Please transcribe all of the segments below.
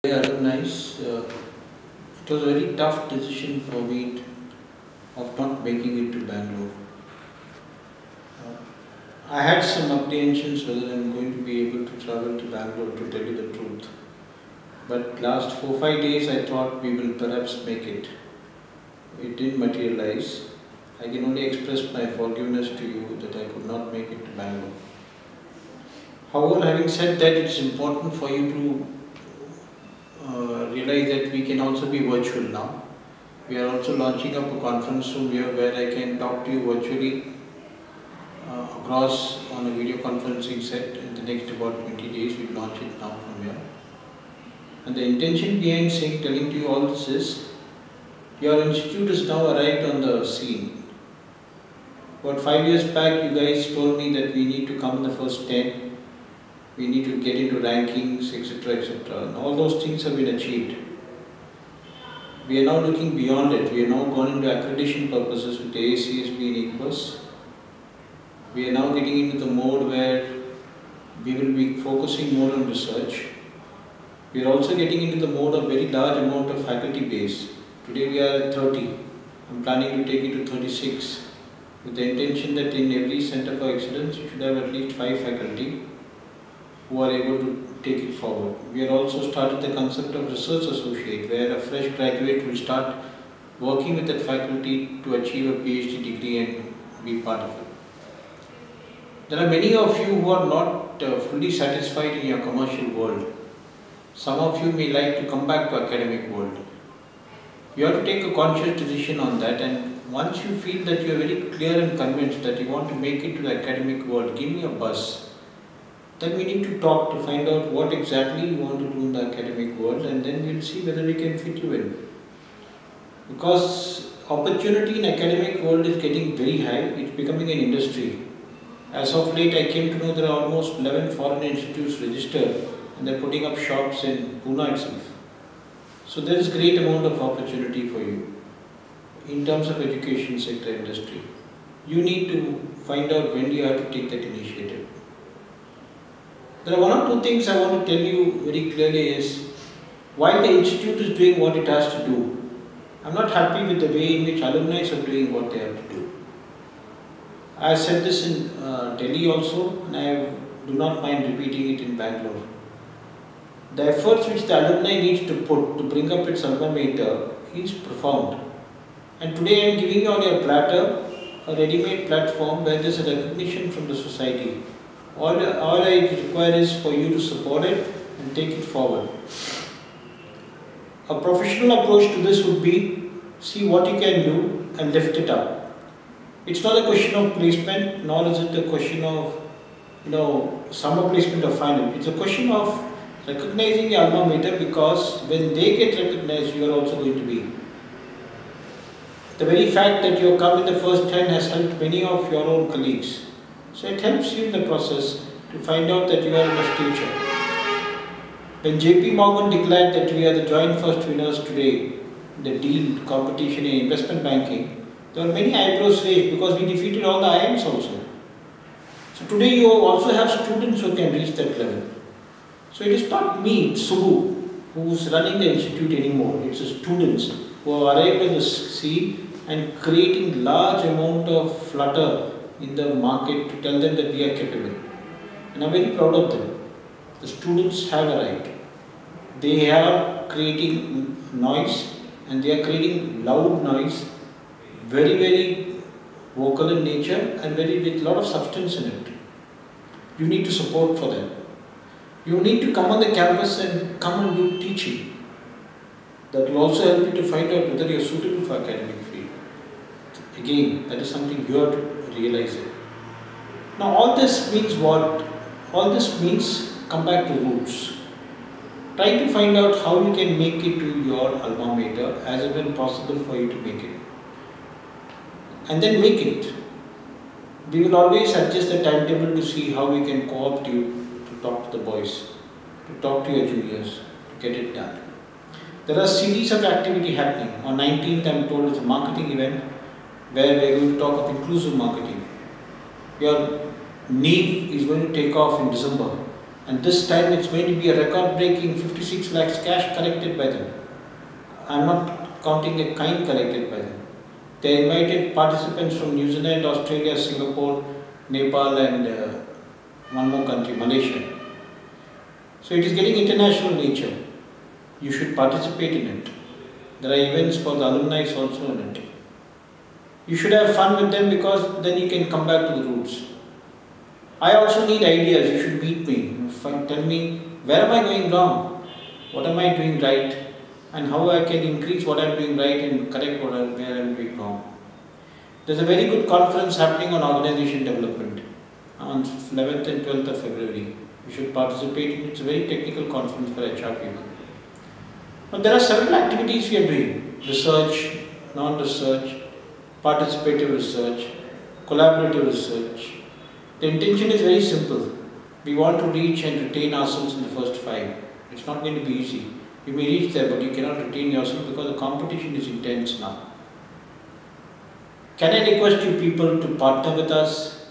Alumni, it was a very tough decision for me of not making it to Bangalore. I had some apprehensions whether I'm going to be able to travel to Bangalore, to tell you the truth. But last 4-5 days I thought we will perhaps make it. It didn't materialize. I can only express my forgiveness to you that I could not make it to Bangalore. However, having said that, it's important for you to realize that we can also be virtual now. We are also launching up a conference room here where I can talk to you virtually across on a video conferencing set. In the next about 20 days, we launch it now from here. And the intention behind telling to you all this is, your institute has now arrived on the scene. About 5 years back, you guys told me that we need to come in the first 10. We need to get into rankings, etc., etc. And all those things have been achieved. We are now looking beyond it. We are now gone into accreditation purposes with AACSB and EQUUS. We are now getting into the mode where we will be focusing more on research. We are also getting into the mode of very large amount of faculty base. Today we are at 30. I'm planning to take it to 36 with the intention that in every Center for Excellence you should have at least 5 faculty who are able to take it forward. We are also started the concept of research associate, where a fresh graduate will start working with that faculty to achieve a PhD degree and be part of it. There are many of you who are not fully satisfied in your commercial world. Some of you may like to come back to academic world. You have to take a conscious decision on that, and once you feel that you are very clear and convinced that you want to make it to the academic world, give me a buzz. Then we need to talk to find out what exactly you want to do in the academic world, and then we'll see whether we can fit you in. Because opportunity in academic world is getting very high, it's becoming an industry. As of late, I came to know there are almost 11 foreign institutes registered and they're putting up shops in Pune itself. So there is great amount of opportunity for you in terms of education sector industry. You need to find out when you have to take that initiative. There are one or two things I want to tell you very clearly is, while the institute is doing what it has to do, I'm not happy with the way in which alumni are doing what they have to do. I said this in Delhi also, and I do not mind repeating it in Bangalore. The efforts which the alumni needs to put to bring up its alma mater is profound. And today I am giving you on your platter a ready-made platform where there is a recognition from the society. All I require is for you to support it and take it forward. A professional approach to this would be, see what you can do and lift it up. It's not a question of placement, nor is it a question of, summer placement or final. It's a question of recognizing your alma mater, because when they get recognized, you are also going to be. The very fact that you have come in the first 10 has helped many of your own colleagues. So it helps you in the process to find out that you are in a future. When JP Morgan declared that we are the joint first winners today in the deal competition in investment banking, there were many eyebrows raised because we defeated all the IIMs also. So today you also have students who can reach that level. So it is not me, it's Subbu, who is running the institute anymore. It's the students who have arrived in the scene and creating large amount of flutter in the market to tell them that we are capable. And I'm very proud of them. The students have arrived. They are creating noise, and they are creating loud noise, very, very vocal in nature and with a lot of substance in it. You need to support for them. You need to come on the campus and come and do teaching. That will also help you to find out whether you are suitable for academic field. Again, that is something you have to realize it. Now all this means what? All this means come back to roots. Try to find out how you can make it to your alma mater as it been possible for you to make it. And then make it. We will always adjust the timetable to see how we can co-opt you to talk to the boys, to talk to your juniors, to get it done. There are a series of activity happening. On 19th, I'm told it's a marketing event where we are going to talk of inclusive marketing. Your NEEV is going to take off in December, And this time it's going to be a record-breaking 56 lakhs cash collected by them. I'm not counting a kind collected by them. They invited participants from New Zealand, Australia, Singapore, Nepal and one more country, Malaysia. So it is getting international nature. You should participate in it. There are events for the alumni also in it. You should have fun with them because then you can come back to the roots. I also need ideas. You should meet me. Tell me, where am I going wrong? What am I doing right? And how I can increase what I am doing right and correct where I am doing wrong. There's a very good conference happening on organization development on 11th and 12th of February. You should participate in it. It's a very technical conference for HR people. But there are several activities we are doing. Research, non-research, participative research, collaborative research. The intention is very simple. We want to reach and retain ourselves in the first 5. It's not going to be easy. You may reach there, but you cannot retain yourself because the competition is intense now. Can I request you people to partner with us?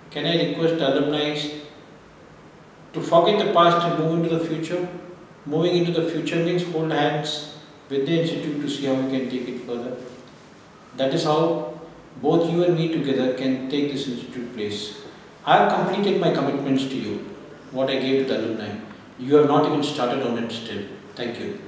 Can I request alumni to forget the past and move into the future? Moving into the future means hold hands with the institute to see how we can take it further. That is how both you and me together can take this institute place. I have completed my commitments to you, what I gave to the alumni. You have not even started on it still. Thank you.